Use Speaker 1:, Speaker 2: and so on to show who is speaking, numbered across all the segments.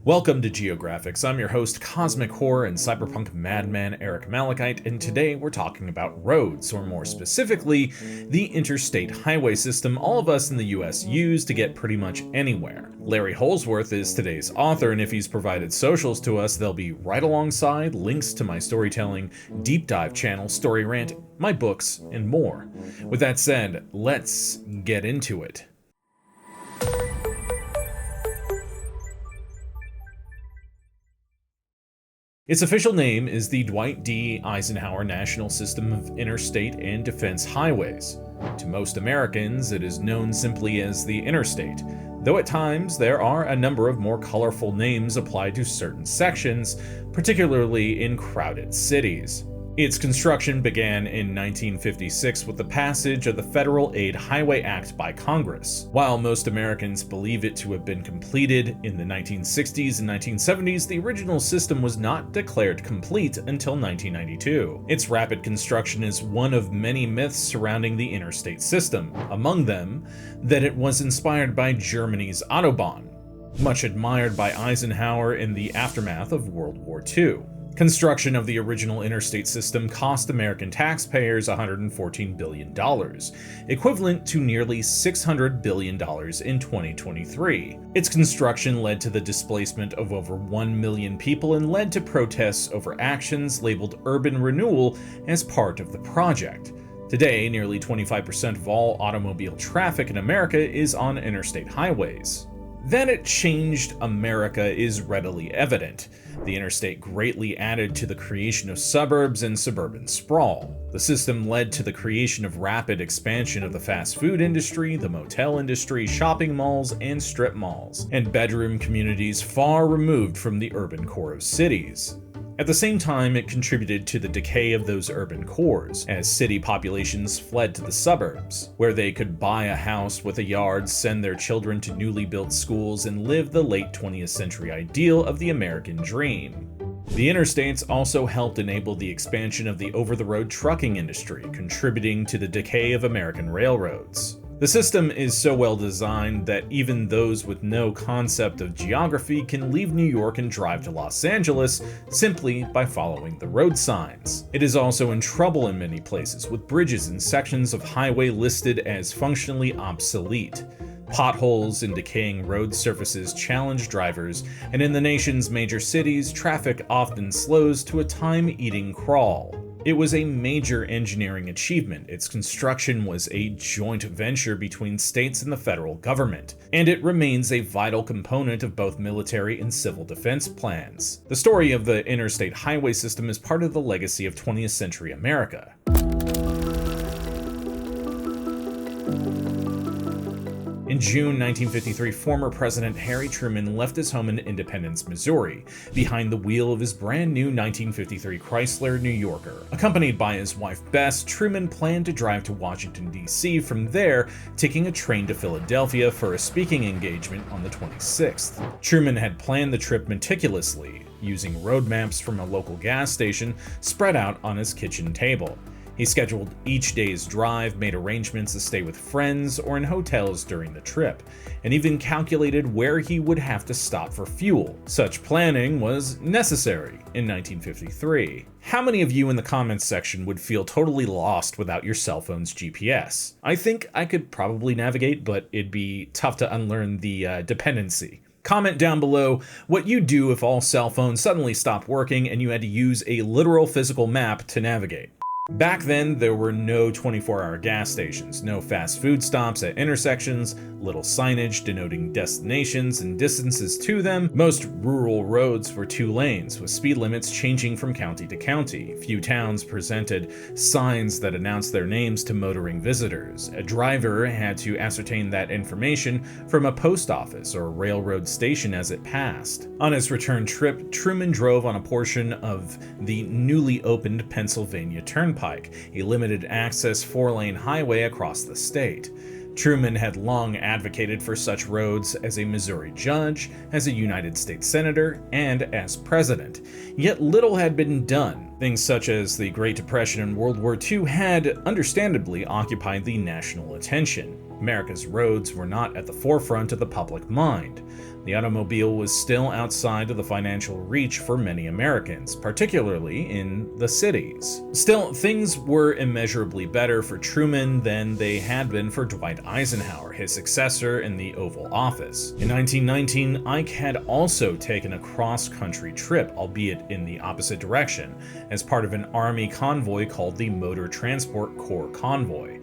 Speaker 1: Welcome to Geographics. I'm your host, cosmic horror and cyberpunk madman Eric Malachite, and today we're talking about roads, or more specifically, the interstate highway system all of us in the US use to get pretty much anywhere. Larry Holsworth is today's author, and if he's provided socials to us, they'll be right alongside links to my storytelling, deep dive channel, Story Rant, my books, and more. With that said, let's get into it. Its official name is the Dwight D. Eisenhower National System of Interstate and Defense Highways. To most Americans, it is known simply as the Interstate, though at times there are a number of more colorful names applied to certain sections, particularly in crowded cities. Its construction began in 1956 with the passage of the Federal Aid Highway Act by Congress. While most Americans believe it to have been completed in the 1960s and 1970s, the original system was not declared complete until 1992. Its rapid construction is one of many myths surrounding the interstate system, among them that it was inspired by Germany's autobahn, much admired by Eisenhower in the aftermath of World War II. Construction of the original interstate system cost American taxpayers $114 billion, equivalent to nearly $600 billion in 2023. Its construction led to the displacement of over 1 million people and led to protests over actions labeled urban renewal as part of the project. Today, nearly 25% of all automobile traffic in America is on interstate highways. That it changed America is readily evident. The interstate greatly added to the creation of suburbs and suburban sprawl. The system led to the creation of rapid expansion of the fast food industry, the motel industry, shopping malls, and strip malls, and bedroom communities far removed from the urban core of cities. At the same time, it contributed to the decay of those urban cores, as city populations fled to the suburbs, where they could buy a house with a yard, send their children to newly built schools, and live the late 20th century ideal of the American dream. The interstates also helped enable the expansion of the over-the-road trucking industry, contributing to the decay of American railroads. The system is so well designed that even those with no concept of geography can leave New York and drive to Los Angeles simply by following the road signs. It is also in trouble in many places, with bridges and sections of highway listed as functionally obsolete. Potholes and decaying road surfaces challenge drivers, and in the nation's major cities, traffic often slows to a time-eating crawl. It was a major engineering achievement. Its construction was a joint venture between states and the federal government, and it remains a vital component of both military and civil defense plans. The story of the interstate highway system is part of the legacy of 20th century America. In June 1953, former President Harry Truman left his home in Independence, Missouri, behind the wheel of his brand new 1953 Chrysler New Yorker. Accompanied by his wife Bess, Truman planned to drive to Washington, D.C., from there taking a train to Philadelphia for a speaking engagement on the 26th. Truman had planned the trip meticulously, using road maps from a local gas station spread out on his kitchen table. He scheduled each day's drive, made arrangements to stay with friends or in hotels during the trip, and even calculated where he would have to stop for fuel. Such planning was necessary in 1953. How many of you in the comments section would feel totally lost without your cell phone's GPS? I think I could probably navigate, but it'd be tough to unlearn the dependency. Comment down below what you'd do if all cell phones suddenly stopped working and you had to use a literal physical map to navigate. Back then, there were no 24-hour gas stations, no fast food stops at intersections, little signage denoting destinations and distances to them. Most rural roads were 2 lanes, with speed limits changing from county to county. Few towns presented signs that announced their names to motoring visitors. A driver had to ascertain that information from a post office or railroad station as it passed. On his return trip, Truman drove on a portion of the newly opened Pennsylvania Turnpike, a limited access 4-lane highway across the state. Truman had long advocated for such roads as a Missouri judge, as a United States senator, and as president. Yet little had been done. Things such as the Great Depression and World War II had, understandably, occupied the national attention. America's roads were not at the forefront of the public mind. The automobile was still outside of the financial reach for many Americans, particularly in the cities. Still, things were immeasurably better for Truman than they had been for Dwight Eisenhower, his successor in the Oval Office. In 1919, Ike had also taken a cross-country trip, albeit in the opposite direction, as part of an Army convoy called the Motor Transport Corps Convoy.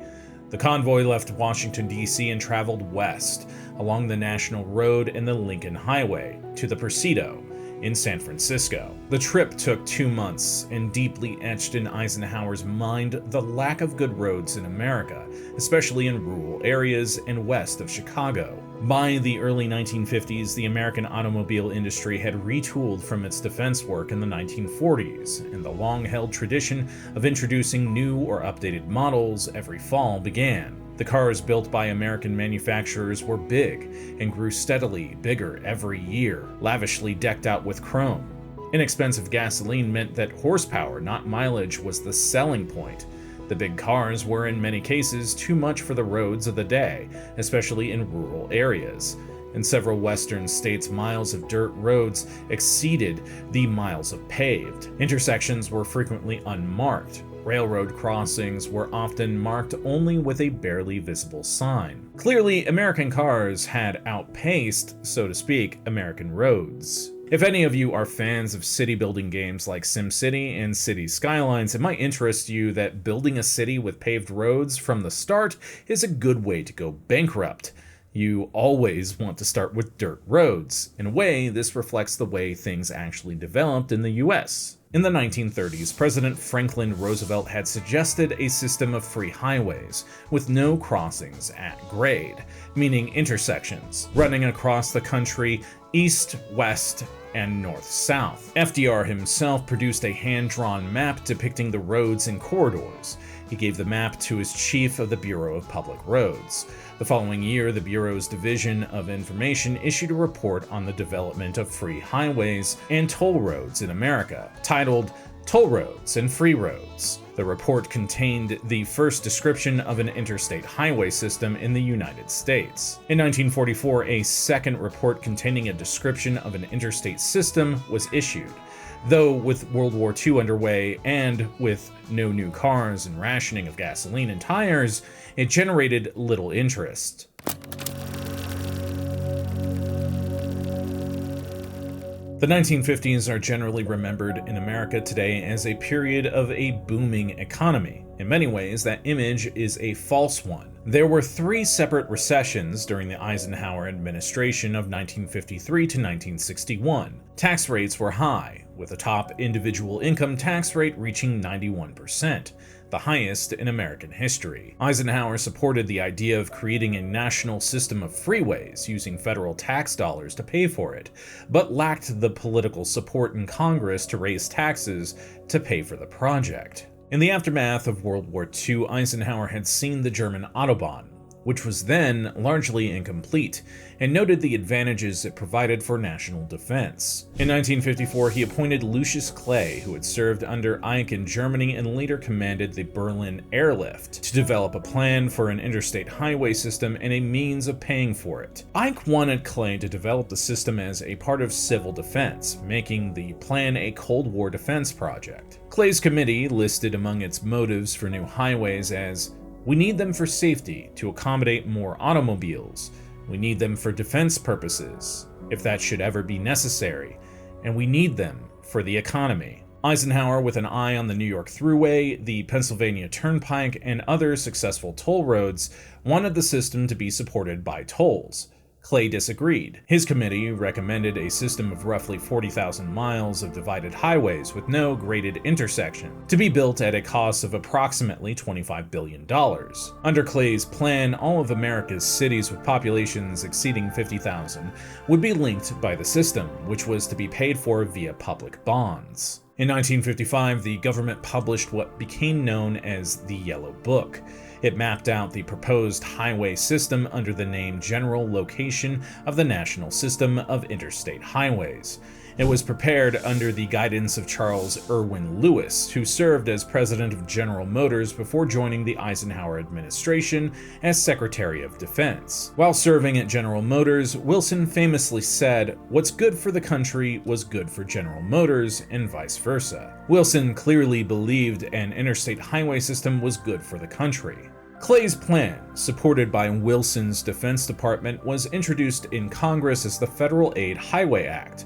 Speaker 1: The convoy left Washington, D.C. and traveled west along the National Road and the Lincoln Highway to the Presidio in San Francisco. The trip took 2 months and deeply etched in Eisenhower's mind the lack of good roads in America, especially in rural areas and west of Chicago. By the early 1950s, the American automobile industry had retooled from its defense work in the 1940s, and the long-held tradition of introducing new or updated models every fall began. The cars built by American manufacturers were big and grew steadily bigger every year, lavishly decked out with chrome. Inexpensive gasoline meant that horsepower, not mileage, was the selling point. The big cars were in many cases too much for the roads of the day, especially in rural areas. In several western states, miles of dirt roads exceeded the miles of paved. Intersections were frequently unmarked. Railroad crossings were often marked only with a barely visible sign. Clearly, American cars had outpaced, so to speak, American roads. If any of you are fans of city-building games like SimCity and City Skylines, it might interest you that building a city with paved roads from the start is a good way to go bankrupt. You always want to start with dirt roads. In a way, this reflects the way things actually developed in the US. In the 1930s, President Franklin Roosevelt had suggested a system of free highways, with no crossings at grade, meaning intersections, running across the country east, west, and north-south. FDR himself produced a hand-drawn map depicting the roads and corridors. He gave the map to his chief of the Bureau of Public Roads. The following year, the Bureau's Division of Information issued a report on the development of free highways and toll roads in America, titled Toll Roads and Free Roads. The report contained the first description of an interstate highway system in the United States. In 1944, a second report containing a description of an interstate system was issued. Though with World War II underway and with no new cars and rationing of gasoline and tires, it generated little interest. The 1950s are generally remembered in America today as a period of a booming economy. In many ways, that image is a false one. There were 3 separate recessions during the Eisenhower administration of 1953 to 1961. Tax rates were high, with the top individual income tax rate reaching 91%, the highest in American history. Eisenhower supported the idea of creating a national system of freeways using federal tax dollars to pay for it, but lacked the political support in Congress to raise taxes to pay for the project. In the aftermath of World War II, Eisenhower had seen the German autobahn, which was then largely incomplete, and noted the advantages it provided for national defense. In 1954, he appointed Lucius Clay, who had served under Ike in Germany and later commanded the Berlin Airlift, to develop a plan for an interstate highway system and a means of paying for it. Ike wanted Clay to develop the system as a part of civil defense, making the plan a Cold War defense project. Clay's committee listed among its motives for new highways as, "We need them for safety, to accommodate more automobiles. We need them for defense purposes, if that should ever be necessary. And we need them for the economy." Eisenhower, with an eye on the New York Thruway, the Pennsylvania Turnpike, and other successful toll roads, wanted the system to be supported by tolls. Clay disagreed. His committee recommended a system of roughly 40,000 miles of divided highways with no graded intersection, to be built at a cost of approximately $25 billion. Under Clay's plan, all of America's cities with populations exceeding 50,000 would be linked by the system, which was to be paid for via public bonds. In 1955, the government published what became known as the Yellow Book. It mapped out the proposed highway system under the name General Location of the National System of Interstate Highways. It was prepared under the guidance of Charles Irwin Lewis, who served as president of General Motors before joining the Eisenhower administration as Secretary of Defense. While serving at General Motors, Wilson famously said, "What's good for the country was good for General Motors, and vice versa." Wilson clearly believed an interstate highway system was good for the country. Clay's plan, supported by Wilson's Defense Department, was introduced in Congress as the Federal Aid Highway Act,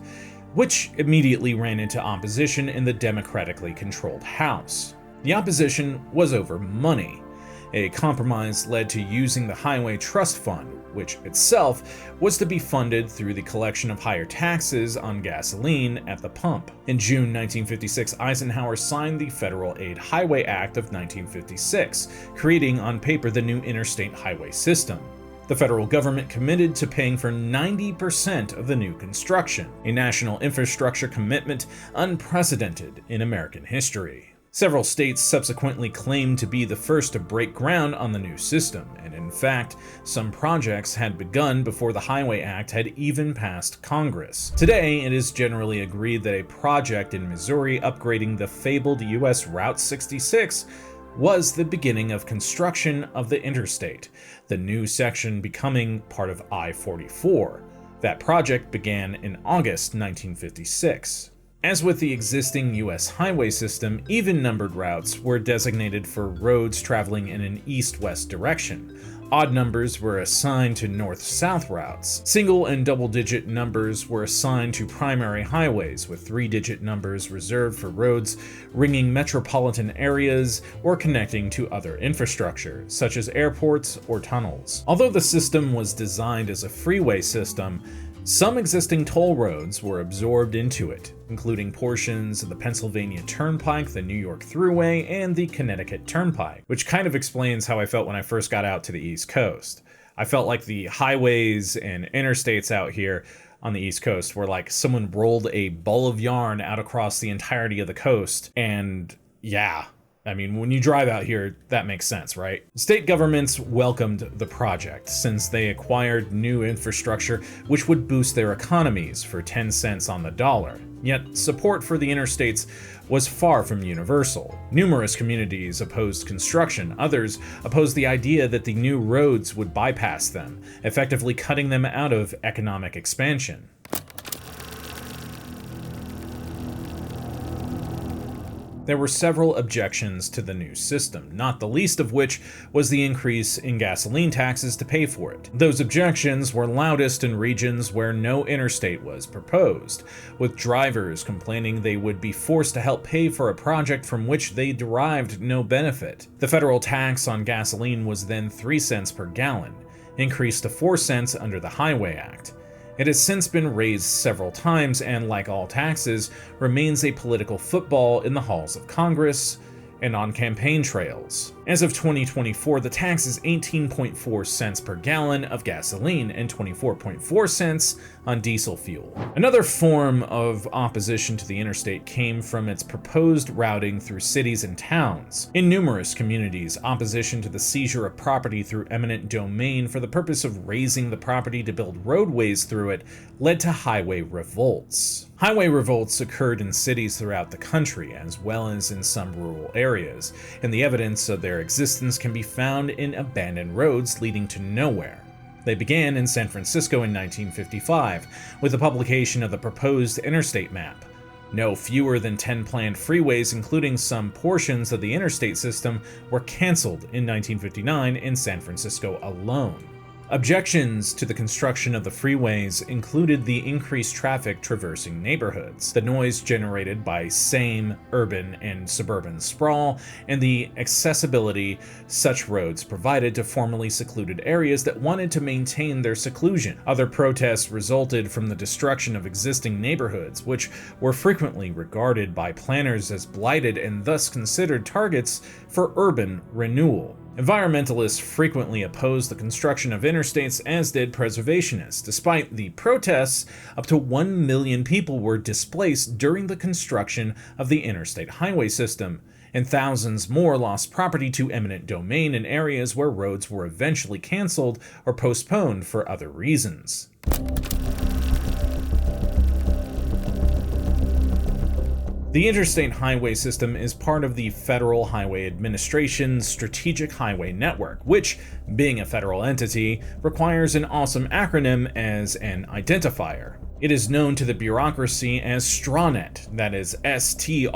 Speaker 1: which immediately ran into opposition in the democratically controlled House. The opposition was over money. A compromise led to using the Highway Trust Fund, which itself was to be funded through the collection of higher taxes on gasoline at the pump. In June 1956, Eisenhower signed the Federal Aid Highway Act of 1956, creating on paper the new interstate highway system. The federal government committed to paying for 90% of the new construction, a national infrastructure commitment unprecedented in American history. Several states subsequently claimed to be the first to break ground on the new system, and in fact, some projects had begun before the Highway Act had even passed Congress. Today, it is generally agreed that a project in Missouri upgrading the fabled U.S. Route 66 was the beginning of construction of the interstate, the new section becoming part of I-44. That project began in August 1956. As with the existing U.S. highway system, even-numbered routes were designated for roads traveling in an east-west direction. Odd numbers were assigned to north-south routes. Single and double-digit numbers were assigned to primary highways, with three-digit numbers reserved for roads ringing metropolitan areas or connecting to other infrastructure, such as airports or tunnels. Although the system was designed as a freeway system, some existing toll roads were absorbed into it, including portions of the Pennsylvania Turnpike, the New York Thruway, and the Connecticut Turnpike, which kind of explains how I felt when I first got out to the East Coast. I felt like the highways and interstates out here on the East Coast were like someone rolled a ball of yarn out across the entirety of the coast, and yeah, I mean, when you drive out here, that makes sense, right? State governments welcomed the project since they acquired new infrastructure which would boost their economies for 10 cents on the dollar. Yet, support for the interstates was far from universal. Numerous communities opposed construction, others opposed the idea that the new roads would bypass them, effectively cutting them out of economic expansion. There were several objections to the new system, not the least of which was the increase in gasoline taxes to pay for it. Those objections were loudest in regions where no interstate was proposed, with drivers complaining they would be forced to help pay for a project from which they derived no benefit. The federal tax on gasoline was then 3 cents per gallon, increased to 4 cents under the Highway Act. It has since been raised several times and, like all taxes, remains a political football in the halls of Congress and on campaign trails. As of 2024, the tax is 18.4 cents per gallon of gasoline and 24.4 cents on diesel fuel. Another form of opposition to the interstate came from its proposed routing through cities and towns. In numerous communities, opposition to the seizure of property through eminent domain for the purpose of raising the property to build roadways through it led to highway revolts. Highway revolts occurred in cities throughout the country, as well as in some rural areas, and the evidence of their existence can be found in abandoned roads leading to nowhere. They began in San Francisco in 1955, with the publication of the proposed interstate map. No fewer than 10 planned freeways, including some portions of the interstate system, were canceled in 1959 in San Francisco alone. Objections to the construction of the freeways included the increased traffic traversing neighborhoods, the noise generated by same urban and suburban sprawl, and the accessibility such roads provided to formerly secluded areas that wanted to maintain their seclusion. Other protests resulted from the destruction of existing neighborhoods, which were frequently regarded by planners as blighted and thus considered targets for urban renewal. Environmentalists frequently opposed the construction of interstates, as did preservationists. Despite the protests, up to 1 million people were displaced during the construction of the interstate highway system, and thousands more lost property to eminent domain in areas where roads were eventually canceled or postponed for other reasons. The Interstate Highway System is part of the Federal Highway Administration's Strategic Highway Network, which, being a federal entity, requires an awesome acronym as an identifier. It is known to the bureaucracy as STRAHNET, that is S-T-R-A-H-N-E-T.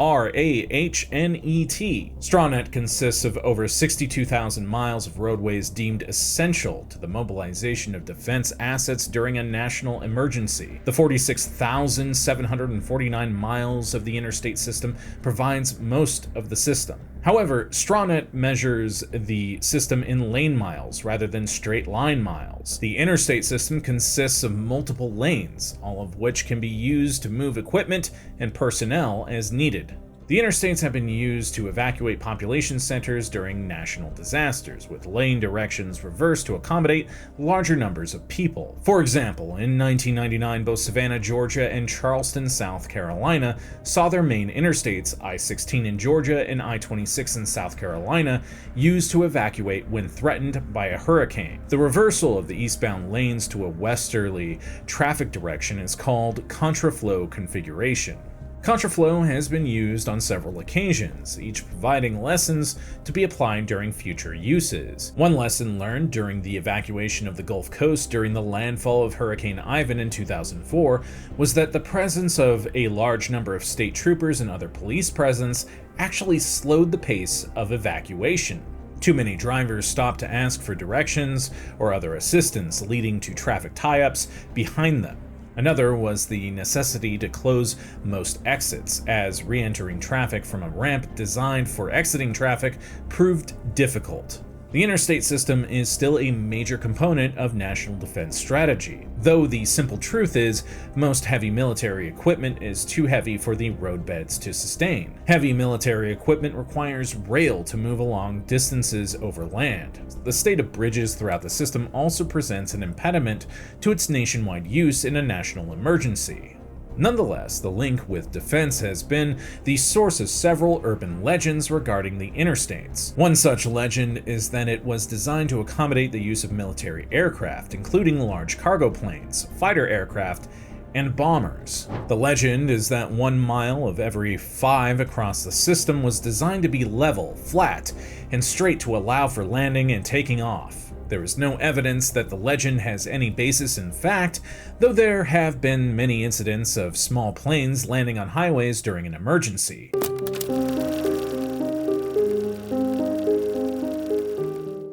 Speaker 1: STRAHNET consists of over 62,000 miles of roadways deemed essential to the mobilization of defense assets during a national emergency. The 46,749 miles of the interstate system provides most of the system. However, STRAHNET measures the system in lane miles rather than straight line miles. The interstate system consists of multiple lanes, all of which can be used to move equipment and personnel as needed. The interstates have been used to evacuate population centers during national disasters, with lane directions reversed to accommodate larger numbers of people. For example, in 1999, both Savannah, Georgia and Charleston, South Carolina saw their main interstates, I-16 in Georgia and I-26 in South Carolina, used to evacuate when threatened by a hurricane. The reversal of the eastbound lanes to a westerly traffic direction is called contraflow configuration. Contraflow has been used on several occasions, each providing lessons to be applied during future uses. One lesson learned during the evacuation of the Gulf Coast during the landfall of Hurricane Ivan in 2004 was that the presence of a large number of state troopers and other police presence actually slowed the pace of evacuation. Too many drivers stopped to ask for directions or other assistance, leading to traffic tie-ups behind them. Another was the necessity to close most exits, as re-entering traffic from a ramp designed for exiting traffic proved difficult. The interstate system is still a major component of national defense strategy, though the simple truth is most heavy military equipment is too heavy for the roadbeds to sustain. Heavy military equipment requires rail to move along distances over land. The state of bridges throughout the system also presents an impediment to its nationwide use in a national emergency. Nonetheless, the link with defense has been the source of several urban legends regarding the interstates. One such legend is that it was designed to accommodate the use of military aircraft, including large cargo planes, fighter aircraft, and bombers. The legend is that 1 mile of every 5 across the system was designed to be level, flat, and straight to allow for landing and taking off. There is no evidence that the legend has any basis in fact, though there have been many incidents of small planes landing on highways during an emergency.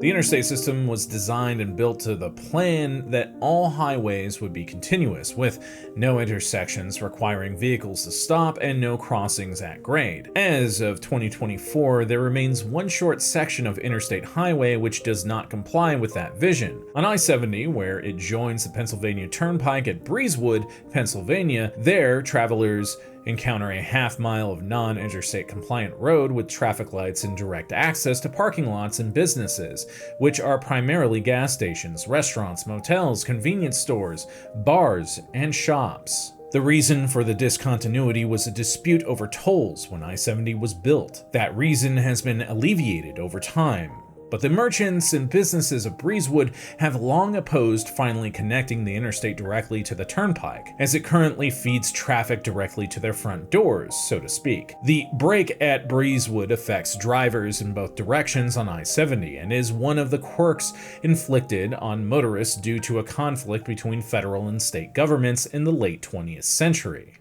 Speaker 1: The interstate system was designed and built to the plan that all highways would be continuous, with no intersections requiring vehicles to stop and no crossings at grade. As of 2024, there remains one short section of interstate highway which does not comply with that vision. On I-70, where it joins the Pennsylvania Turnpike at Breezewood, Pennsylvania, there travelers encounter a half-mile of non-interstate compliant road with traffic lights and direct access to parking lots and businesses, which are primarily gas stations, restaurants, motels, convenience stores, bars, and shops. The reason for the discontinuity was a dispute over tolls when I-70 was built. That reason has been alleviated over time, but the merchants and businesses of Breezewood have long opposed finally connecting the interstate directly to the turnpike, as it currently feeds traffic directly to their front doors, so to speak. The break at Breezewood affects drivers in both directions on I-70 and is one of the quirks inflicted on motorists due to a conflict between federal and state governments in the late 20th century.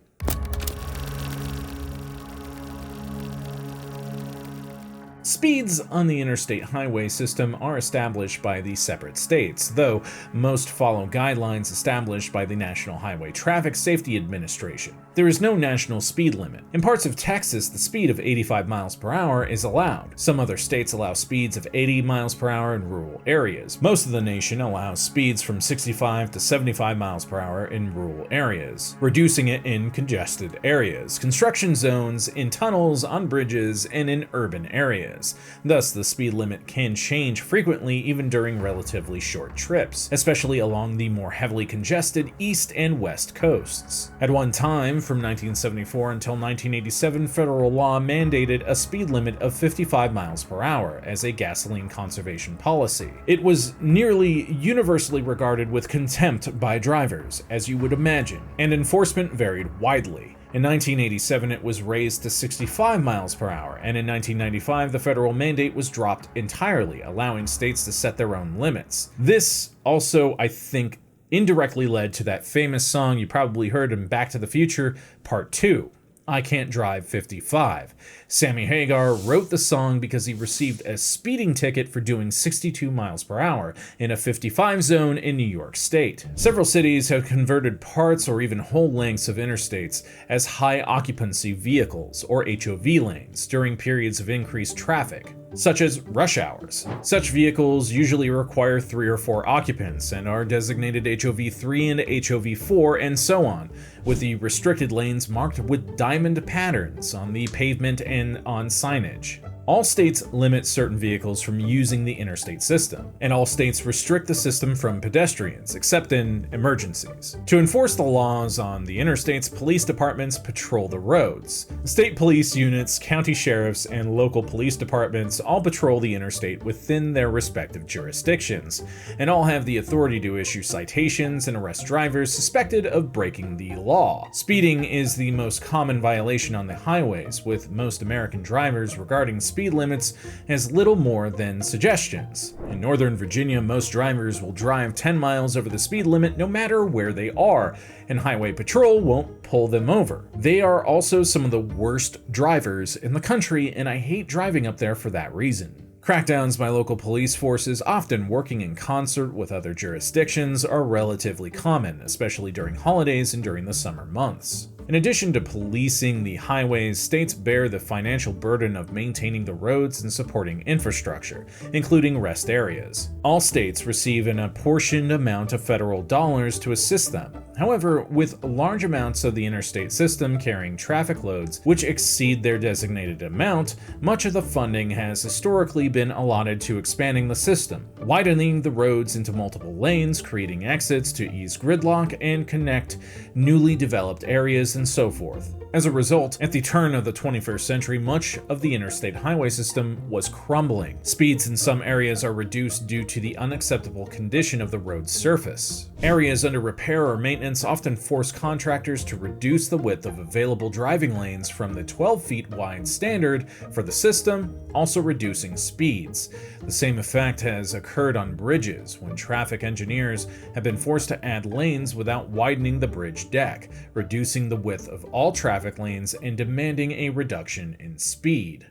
Speaker 1: Speeds on the interstate highway system are established by the separate states, though most follow guidelines established by the National Highway Traffic Safety Administration. There is no national speed limit. In parts of Texas, the speed of 85 miles per hour is allowed. Some other states allow speeds of 80 miles per hour in rural areas. Most of the nation allows speeds from 65 to 75 miles per hour in rural areas, reducing it in congested areas, construction zones, in tunnels, on bridges, and in urban areas. Thus, the speed limit can change frequently even during relatively short trips, especially along the more heavily congested east and west coasts. At one time, from 1974 until 1987, federal law mandated a speed limit of 55 miles per hour as a gasoline conservation policy. It was nearly universally regarded with contempt by drivers, as you would imagine, and enforcement varied widely. In 1987, it was raised to 65 miles per hour, and in 1995, the federal mandate was dropped entirely, allowing states to set their own limits. This also, I think, indirectly led to that famous song you probably heard in Back to the Future Part 2. I Can't Drive 55. Sammy Hagar wrote the song because he received a speeding ticket for doing 62 miles per hour in a 55 zone in New York State. Several cities have converted parts or even whole lengths of interstates as high occupancy vehicles, or HOV lanes, during periods of increased traffic, such as rush hours. Such vehicles usually require 3 or 4 occupants and are designated HOV3 and HOV4 and so on, with the restricted lanes marked with diamond patterns on the pavement and on signage. All states limit certain vehicles from using the interstate system, and all states restrict the system from pedestrians, except in emergencies. To enforce the laws on the interstates, police departments patrol the roads. State police units, county sheriffs, and local police departments all patrol the interstate within their respective jurisdictions, and all have the authority to issue citations and arrest drivers suspected of breaking the law. Speeding is the most common violation on the highways, with most American drivers regarding speed limits as little more than suggestions. In Northern Virginia, most drivers will drive 10 miles over the speed limit no matter where they are, and highway patrol won't pull them over. They are also some of the worst drivers in the country, and I hate driving up there for that reason. Crackdowns by local police forces, often working in concert with other jurisdictions, are relatively common, especially during holidays and during the summer months. In addition to policing the highways, states bear the financial burden of maintaining the roads and supporting infrastructure, including rest areas. All states receive an apportioned amount of federal dollars to assist them. However, with large amounts of the interstate system carrying traffic loads which exceed their designated amount, much of the funding has historically been allotted to expanding the system, widening the roads into multiple lanes, creating exits to ease gridlock and connect newly developed areas, and so forth. As a result, at the turn of the 21st century, much of the interstate highway system was crumbling. Speeds in some areas are reduced due to the unacceptable condition of the road's surface. Areas under repair or maintenance often force contractors to reduce the width of available driving lanes from the 12 feet wide standard for the system, also reducing speeds. The same effect has occurred on bridges, when traffic engineers have been forced to add lanes without widening the bridge deck, reducing the width of all traffic lanes and demanding a reduction in speed.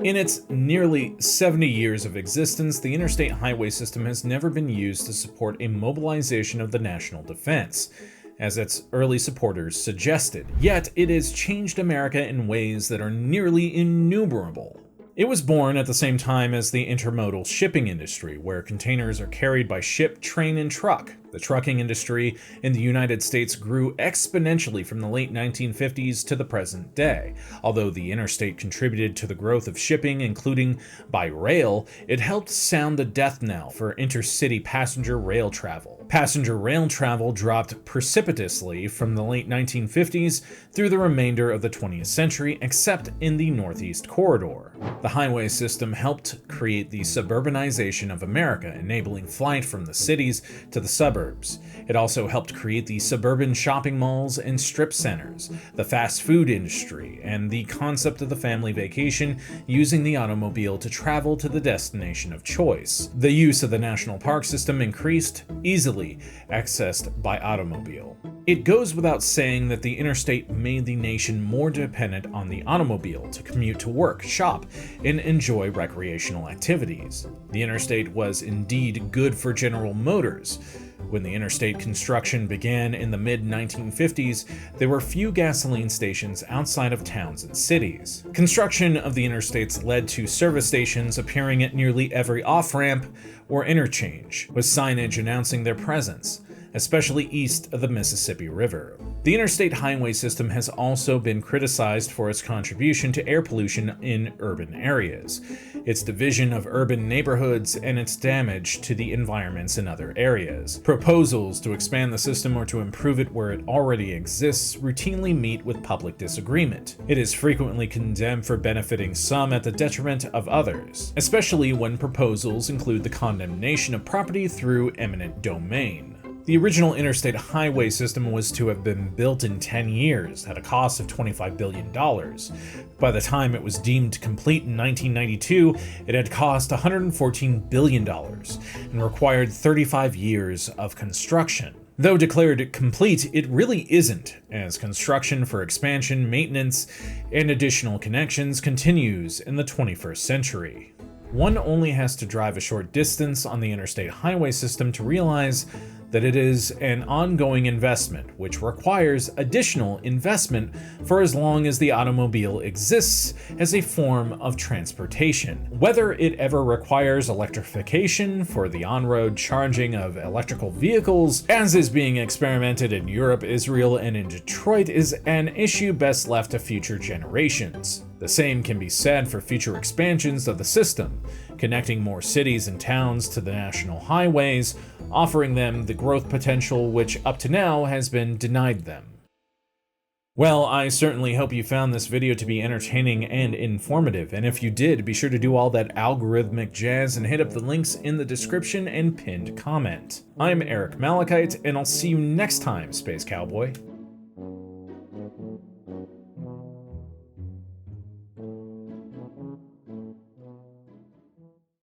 Speaker 1: In its nearly 70 years of existence, the interstate highway system has never been used to support a mobilization of the national defense, as its early supporters suggested. Yet it has changed America in ways that are nearly innumerable. It was born at the same time as the intermodal shipping industry, where containers are carried by ship, train, and truck. The trucking industry in the United States grew exponentially from the late 1950s to the present day. Although the interstate contributed to the growth of shipping, including by rail, it helped sound the death knell for intercity passenger rail travel. Passenger rail travel dropped precipitously from the late 1950s through the remainder of the 20th century, except in the Northeast Corridor. The highway system helped create the suburbanization of America, enabling flight from the cities to the suburbs. It also helped create the suburban shopping malls and strip centers, the fast food industry, and the concept of the family vacation using the automobile to travel to the destination of choice. The use of the national park system increased, easily accessed by automobile. It goes without saying that the interstate made the nation more dependent on the automobile to commute to work, shop, and enjoy recreational activities. The interstate was indeed good for General Motors. When the interstate construction began in the mid-1950s, there were few gasoline stations outside of towns and cities. Construction of the interstates led to service stations appearing at nearly every off-ramp or interchange, with signage announcing their presence, especially east of the Mississippi River. The interstate highway system has also been criticized for its contribution to air pollution in urban areas, its division of urban neighborhoods, and its damage to the environments in other areas. Proposals to expand the system or to improve it where it already exists routinely meet with public disagreement. It is frequently condemned for benefiting some at the detriment of others, especially when proposals include the condemnation of property through eminent domain. The original interstate highway system was to have been built in 10 years at a cost of $25 billion. By the time it was deemed complete in 1992, it had cost $114 billion and required 35 years of construction. Though declared complete, it really isn't, as construction for expansion, maintenance, and additional connections continues in the 21st century. One only has to drive a short distance on the interstate highway system to realize that it is an ongoing investment, which requires additional investment for as long as the automobile exists as a form of transportation. Whether it ever requires electrification for the on-road charging of electrical vehicles, as is being experimented in Europe, Israel, and in Detroit, is an issue best left to future generations. The same can be said for future expansions of the system, connecting more cities and towns to the national highways, offering them the growth potential which up to now has been denied them. Well, I certainly hope you found this video to be entertaining and informative, and if you did, be sure to do all that algorithmic jazz and hit up the links in the description and pinned comment. I'm Eric Malachite, and I'll see you next time, Space Cowboy.